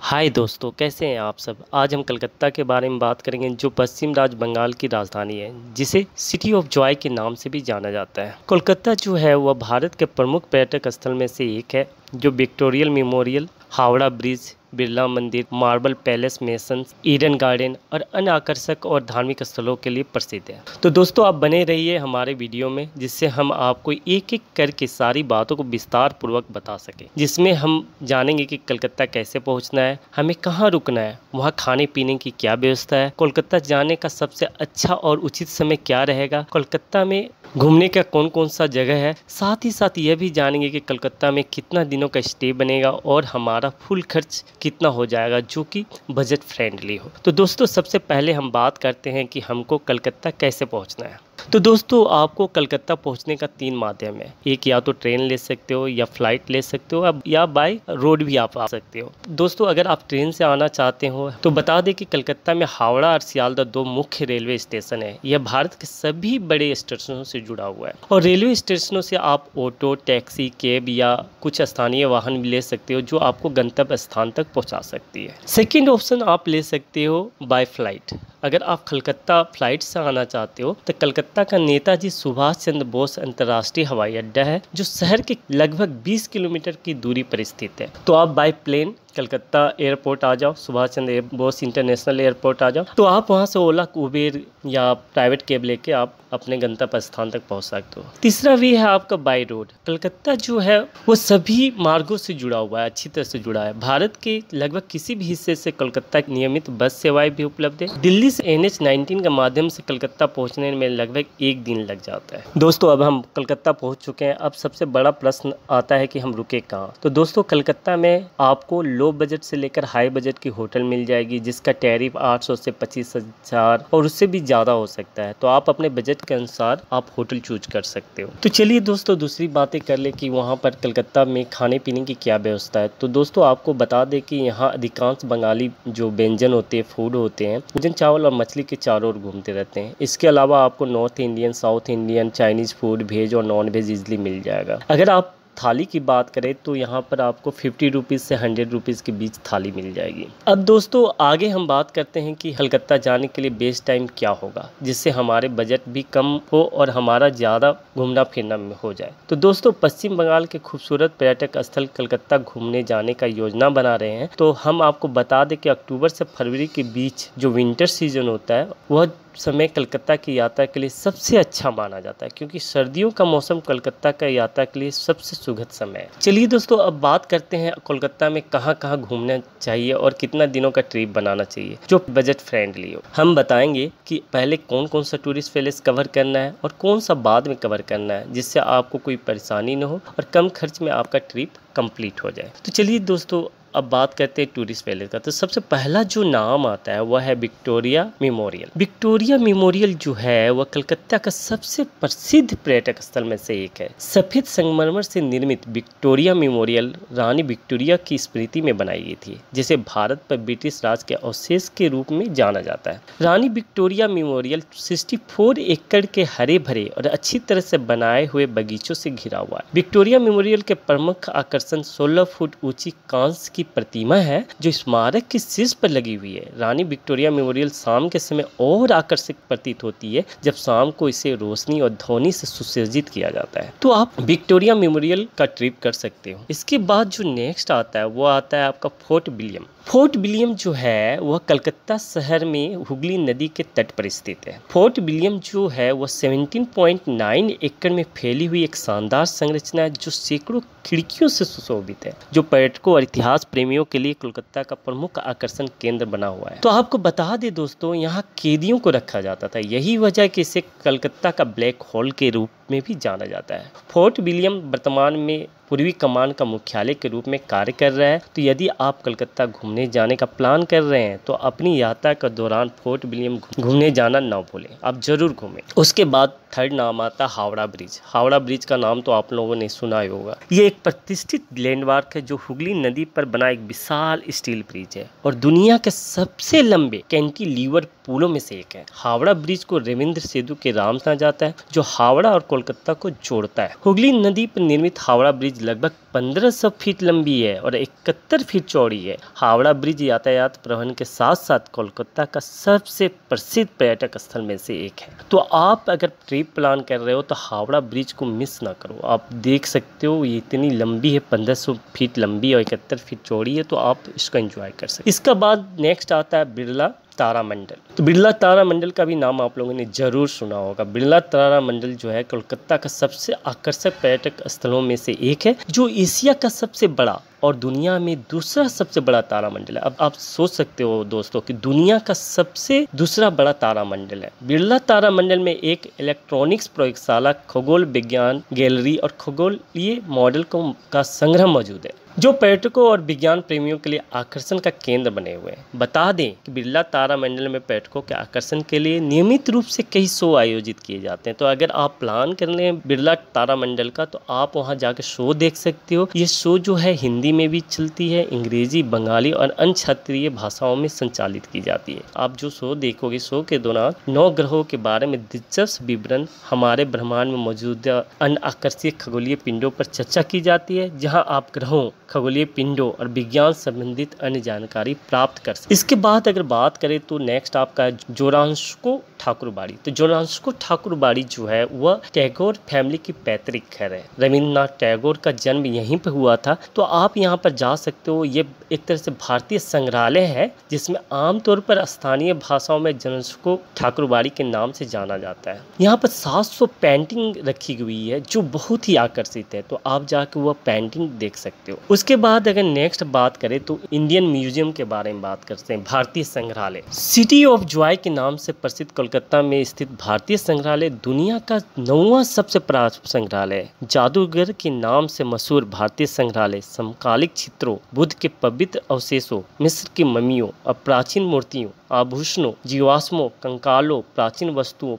हाय दोस्तों, कैसे हैं आप सब। आज हम कलकत्ता के बारे में बात करेंगे, जो पश्चिम राज्य बंगाल की राजधानी है, जिसे सिटी ऑफ जॉय के नाम से भी जाना जाता है। कोलकाता जो है वह भारत के प्रमुख पर्यटक स्थल में से एक है, जो Victoria memorial, Howrah bridge, Birla Mandir, marble palace, मेसन्स, ईडन गार्डन और अन्य आकर्षक और धार्मिक स्थलों के लिए प्रसिद्ध है। तो दोस्तों, आप बने रहिए हमारे वीडियो में, जिससे हम आपको एक एक करके सारी बातों को विस्तार पूर्वक बता सकें, जिसमें हम जानेंगे कि कलकत्ता कैसे पहुंचना है, हमें कहां रुकना है, वहां खाने पीने की क्या व्यवस्था है, कोलकाता जाने का सबसे अच्छा और उचित समय क्या रहेगा, कोलकाता में घूमने का कौन कौन सा जगह है। साथ ही साथ यह भी जानेंगे कि कलकत्ता में कितना दिनों का स्टे बनेगा और हमारा फुल खर्च कितना हो जाएगा, जो कि बजट फ्रेंडली हो। तो दोस्तों, सबसे पहले हम बात करते हैं कि हमको कलकत्ता कैसे पहुंचना है। तो दोस्तों, आपको कलकत्ता पहुंचने का 3 माध्यम है। एक, या तो ट्रेन ले सकते हो, या फ्लाइट ले सकते हो, या बाय रोड भी आप आ सकते हो। दोस्तों, अगर आप ट्रेन से आना चाहते हो तो बता दें कि कलकत्ता में हावड़ा और सियालदह 2 मुख्य रेलवे स्टेशन है। यह भारत के सभी बड़े स्टेशनों से जुड़ा हुआ है, और रेलवे स्टेशनों से आप ऑटो, टैक्सी, कैब या कुछ स्थानीय वाहन भी ले सकते हो, जो आपको गंतव्य स्थान तक पहुंचा सकती है। सेकेंड ऑप्शन आप ले सकते हो बाय फ्लाइट। अगर आप कलकत्ता फ्लाइट से आना चाहते हो तो कलकत्ता का नेताजी सुभाष चंद्र बोस अंतर्राष्ट्रीय हवाई अड्डा है, जो शहर के लगभग 20 किलोमीटर की दूरी पर स्थित है। तो आप बाय प्लेन कलकत्ता एयरपोर्ट आ जाओ, सुभाष चंद्र बोस इंटरनेशनल एयरपोर्ट आ जाओ। तो आप वहां से ओला, उबेर या प्राइवेट कैब लेके आप अपने गंतव्य स्थान तक पहुंच सकते हो। तीसरा भी है आपका बाय रोड। कलकत्ता जो है वो सभी मार्गों से जुड़ा हुआ है, अच्छी तरह से जुड़ा है। भारत के लगभग किसी भी हिस्से से कलकत्ता की नियमित बस सेवाएं भी उपलब्ध है। दिल्ली से NH-19 के माध्यम से कलकत्ता पहुंचने में लगभग 1 दिन लग जाता है। दोस्तों, अब हम कलकत्ता पहुंच चुके हैं। अब सबसे बड़ा प्रश्न आता है कि हम रुके कहाँ। तो दोस्तों, कलकत्ता में आपको लो बजट से लेकर हाई बजट की होटल मिल जाएगी, जिसका टैरिफ 800 से 25,000 और उससे भी ज़्यादा हो सकता है। तो आप अपने बजट के अनुसार आप होटल चूज कर सकते हो। तो चलिए दोस्तों, दूसरी बातें कर ले कि वहाँ पर कलकत्ता में खाने पीने की क्या व्यवस्था है। तो दोस्तों, आपको बता दें कि यहाँ अधिकांश बंगाली जो व्यंजन होते हैं, फूड होते हैं, भोजन चावल और मछली के चारों ओर घूमते रहते हैं। इसके अलावा आपको North Indian, South Indian, Chinese food, veg और नॉन वेज इजिली मिल जाएगा। अगर आप थाली की बात करें तो यहाँ पर आपको 50 रुपीज़ से 100 रुपीज़ के बीच थाली मिल जाएगी। अब दोस्तों, आगे हम बात करते हैं कि कलकत्ता जाने के लिए बेस्ट टाइम क्या होगा, जिससे हमारे बजट भी कम हो और हमारा ज़्यादा घूमना फिरना हो जाए। तो दोस्तों, पश्चिम बंगाल के खूबसूरत पर्यटक स्थल कलकत्ता घूमने जाने का योजना बना रहे हैं, तो हम आपको बता दें कि अक्टूबर से फरवरी के बीच जो विंटर सीजन होता है, वह समय कलकत्ता की यात्रा के लिए सबसे अच्छा माना जाता है, क्योंकि सर्दियों का मौसम कलकत्ता का यात्रा के लिए सबसे सुखद समय है। चलिए दोस्तों, अब बात करते हैं कोलकाता में कहाँ कहाँ घूमना चाहिए और कितना दिनों का ट्रिप बनाना चाहिए जो बजट फ्रेंडली हो। हम बताएंगे कि पहले कौन कौन सा टूरिस्ट प्लेस कवर करना है और कौन सा बाद में कवर करना है, जिससे आपको कोई परेशानी न हो और कम खर्च में आपका ट्रिप कंप्लीट हो जाए। तो चलिए दोस्तों, अब बात करते हैं टूरिस्ट पैलेस का। तो सबसे पहला जो नाम आता है वह है विक्टोरिया मेमोरियल। विक्टोरिया मेमोरियल जो है वह कलकत्ता का सबसे प्रसिद्ध पर्यटक स्थल में से एक है। सफेद संगमरमर से निर्मित विक्टोरिया मेमोरियल रानी विक्टोरिया की स्मृति में बनाई गई थी, जिसे भारत पर ब्रिटिश राज के अवशेष के रूप में जाना जाता है। रानी विक्टोरिया मेमोरियल 64 एकड़ के हरे भरे और अच्छी तरह से बनाए हुए बगीचों से घिरा हुआ है। विक्टोरिया मेमोरियल के प्रमुख आकर्षण 16 फुट ऊंची कांस्य की प्रतिमा है, जो स्मारक के शीर्ष पर लगी हुई है। रानी विक्टोरिया मेमोरियल शाम के समय और आकर्षक प्रतीत होती है, जब शाम को इसे रोशनी और ध्वनि से सुसज्जित किया जाता है। तो आप विक्टोरिया मेमोरियल का ट्रिप कर सकते हो। इसके बाद जो नेक्स्ट आता है वो आता है आपका फोर्ट विलियम। फोर्ट विलियम जो है वह कलकत्ता शहर में हुगली नदी के तट पर स्थित है। फोर्ट विलियम जो है वह 17.9 एकड़ में फैली हुई एक शानदार संरचना है, जो सैकड़ों खिड़कियों से सुशोभित है, जो पर्यटकों और इतिहास प्रेमियों के लिए कोलकाता का प्रमुख आकर्षण केंद्र बना हुआ है। तो आपको बता दें दोस्तों, यहाँ कैदियों को रखा जाता था। यही वजह है कि इसे कलकत्ता का ब्लैक होल के रूप में भी जाना जाता है। फोर्ट विलियम वर्तमान में पूर्वी कमान का मुख्यालय के रूप में कार्य कर रहा है। तो यदि आप कलकत्ता घूमने जाने का प्लान कर रहे हैं तो अपनी यात्रा के दौरान फोर्ट विलियम घूमने जाना ना भूलें, आप जरूर घूमें। उसके बाद थर्ड नाम आता हावड़ा ब्रिज। हावड़ा ब्रिज का नाम तो आप लोगों ने सुना ही होगा। ये एक प्रतिष्ठित लैंडमार्क है, जो हुगली नदी पर बना एक विशाल स्टील ब्रिज है और दुनिया के सबसे लंबे कैंटिलीवर पुलों में से एक है। हावड़ा ब्रिज को रविंद्र सेतु के नाम से जाता है, जो हावड़ा और कोलकाता को जोड़ता है। हुगली नदी पर निर्मित हावड़ा ब्रिज लगभग 1500 फीट लंबी है और 71 फीट चौड़ी है। हावड़ा ब्रिज यातायात परिवहन के साथ साथ कोलकाता का सबसे प्रसिद्ध पर्यटक स्थल में से एक है। तो आप अगर ट्रिप प्लान कर रहे हो तो हावड़ा ब्रिज को मिस ना करो। आप देख सकते हो ये इतनी लंबी है, 1500 फीट लंबी और 71 फीट चौड़ी है, तो आप इसको एंजॉय कर सकते। इसके बाद नेक्स्ट आता है बिरला तारामंडल। तो बिरला तारामंडल का भी नाम आप लोगों ने जरूर सुना होगा। बिरला तारामंडल जो है कोलकाता का सबसे आकर्षक पर्यटक स्थलों में से एक है, जो एशिया का सबसे बड़ा और दुनिया में दूसरा सबसे बड़ा तारामंडल है। अब आप सोच सकते हो दोस्तों कि दुनिया का सबसे दूसरा बड़ा तारामंडल है। बिरला तारामंडल में एक इलेक्ट्रॉनिक्स प्रयोगशाला, खगोल विज्ञान गैलरी और खगोलीय मॉडल का संग्रह मौजूद है, जो पर्यटकों और विज्ञान प्रेमियों के लिए आकर्षण का केंद्र बने हुए हैं। बता दें कि बिरला तारामंडल में पर्यटकों के आकर्षण के लिए नियमित रूप से कई शो आयोजित किए जाते हैं। तो अगर आप प्लान कर लें बिरला तारामंडल का, तो आप वहां जाकर शो देख सकते हो। ये शो जो है हिंदी में भी चलती है, अंग्रेजी, बंगाली और अन्य क्षेत्रीय भाषाओं में संचालित की जाती है। आप जो शो देखोगे, शो के दौरान 9 ग्रहों के बारे में दिलचस्प विवरण, हमारे ब्रह्मांड में मौजूद अन्य आकर्षक खगोलीय पिंडों पर चर्चा की जाती है, जहाँ आप ग्रहों, खगोलीय पिंडों और विज्ञान संबंधित अन्य जानकारी प्राप्त कर सकते। इसके बाद अगर बात करें तो नेक्स्ट आपका जोरांस्को ठाकुर बाड़ी। तो जोरांस्को ठाकुर बाड़ी जो है वह टैगोर फैमिली की पैतृक घर है। रविंद्रनाथ टैगोर का जन्म यहीं पर हुआ था। तो आप यहाँ पर जा सकते हो। ये एक तरह से भारतीय संग्रहालय है, जिसमें आमतौर पर स्थानीय भाषाओं में जोरांस्को ठाकुर बाड़ी के नाम से जाना जाता है। यहाँ पर 700 पेंटिंग रखी हुई है, जो बहुत ही आकर्षित है। तो आप जाकर वह पेंटिंग देख सकते हो। उसके बाद अगर नेक्स्ट बात करें तो इंडियन म्यूजियम के बारे में बात करते हैं। भारतीय संग्रहालय, सिटी ऑफ जॉय के नाम से प्रसिद्ध कोलकाता में स्थित भारतीय संग्रहालय दुनिया का 9वां सबसे प्राचीन संग्रहालय है। जादूगर के नाम से मशहूर भारतीय संग्रहालय समकालिक चित्रों, बुद्ध के पवित्र अवशेषों, मिस्र की मम्मियों और प्राचीन मूर्तियों, आभूषणों, जीवाश्मों, कंकालों, प्राचीन वस्तुओं,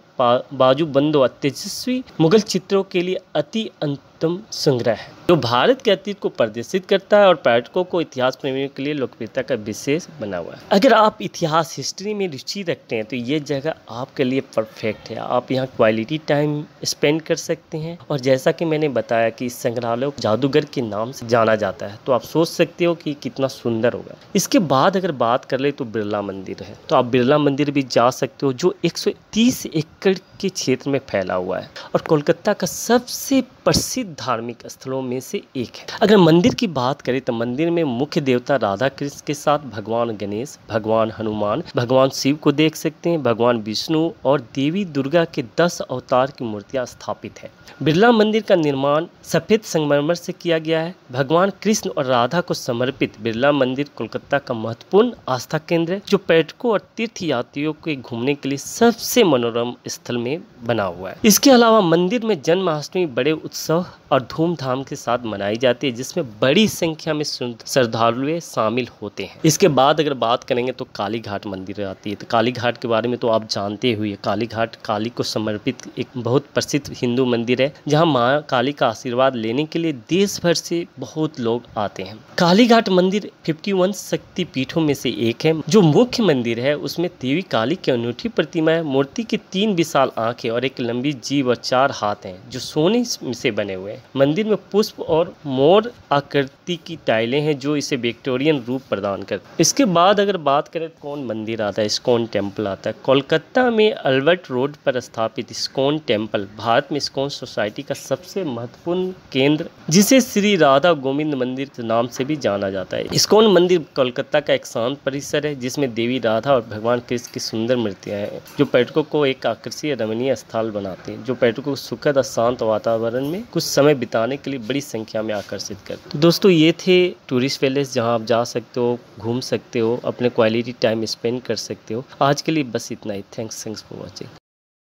बाजूबंदों और तेजस्वी मुगल चित्रों के लिए अति उत्तम संग्रह है, जो भारत के अतीत को प्रदर्शित करता है और पर्यटकों को इतिहास प्रेमियों के लिए लोकप्रियता का विशेष बना हुआ है। अगर आप इतिहास, हिस्ट्री में रुचि रखते हैं तो ये जगह आपके लिए परफेक्ट है। आप यहाँ क्वालिटी टाइम स्पेंड कर सकते हैं। और जैसा कि मैंने बताया कि इस संग्रहालय को जादूगर के नाम से जाना जाता है, तो आप सोच सकते हो कि कितना सुंदर होगा। इसके बाद अगर बात कर ले तो बिरला मंदिर है। तो आप बिरला मंदिर भी जा सकते हो, जो 130 एकड़ के क्षेत्र में फैला हुआ है और कोलकाता का सबसे प्रसिद्ध धार्मिक स्थलों में से एक है। अगर मंदिर की बात करें तो मंदिर में मुख्य देवता राधा कृष्ण के साथ भगवान गणेश, भगवान हनुमान, भगवान शिव को देख सकते हैं। भगवान विष्णु और देवी दुर्गा के 10 अवतार की मूर्तियां स्थापित है। बिरला मंदिर का निर्माण सफेद संगमरमर से किया गया है। भगवान कृष्ण और राधा को समर्पित बिरला मंदिर कोलकाता का महत्वपूर्ण आस्था केंद्र है, जो पर्यटकों और तीर्थ यात्रियों के घूमने के लिए सबसे मनोरम स्थल में बना हुआ है। इसके अलावा मंदिर में जन्माष्टमी बड़े उत्सव और धूमधाम के साथ मनाई जाती है, जिसमें बड़ी संख्या में श्रद्धालु शामिल होते हैं। इसके बाद अगर बात करेंगे तो काली घाट मंदिर आती है। तो काली घाट के बारे में तो आप जानते हुए, काली घाट काली को समर्पित एक बहुत प्रसिद्ध हिंदू मंदिर है, जहां मां काली का आशीर्वाद लेने के लिए देश भर से बहुत लोग आते हैं। काली घाट मंदिर 51 शक्ति पीठों में से एक है। जो मुख्य मंदिर है उसमें देवी काली की अनूठी प्रतिमा है। मूर्ति की 3 विशाल आंखें और एक लंबी जीभ और 4 हाथ हैं, जो सोने से बने हुए हैं। मंदिर में पुष्प और मोर आकृति की टाइलें हैं, जो इसे विक्टोरियन रूप प्रदान करते हैं। इसके बाद अगर बात करें कौन मंदिर आता है, इस्कॉन टेम्पल आता है। कोलकाता में अल्बर्ट रोड पर स्थापित इस्कॉन टेम्पल भारत में इस्कॉन सोसाइटी का सबसे महत्वपूर्ण केंद्र, जिसे श्री राधा गोविंद मंदिर के नाम से भी जाना जाता है। इस्कॉन मंदिर कोलकाता का एक शांत परिसर है, जिसमें देवी राधा और भगवान कृष्ण की सुंदर मूर्तियां हैं, जो पर्यटकों को एक आकर्षणीय रमणीय स्थल बनाते हैं, जो पर्यटकों को सुखद और शांत वातावरण में कुछ समय बिताने के लिए बड़ी संख्या में आकर्षित करते हैं। तो दोस्तों ये थे टूरिस्ट पैलेस, जहां आप जा सकते हो, घूम सकते हो, अपने क्वालिटी टाइम स्पेंड कर सकते हो। आज के लिए बस इतना ही। Thanks for watching.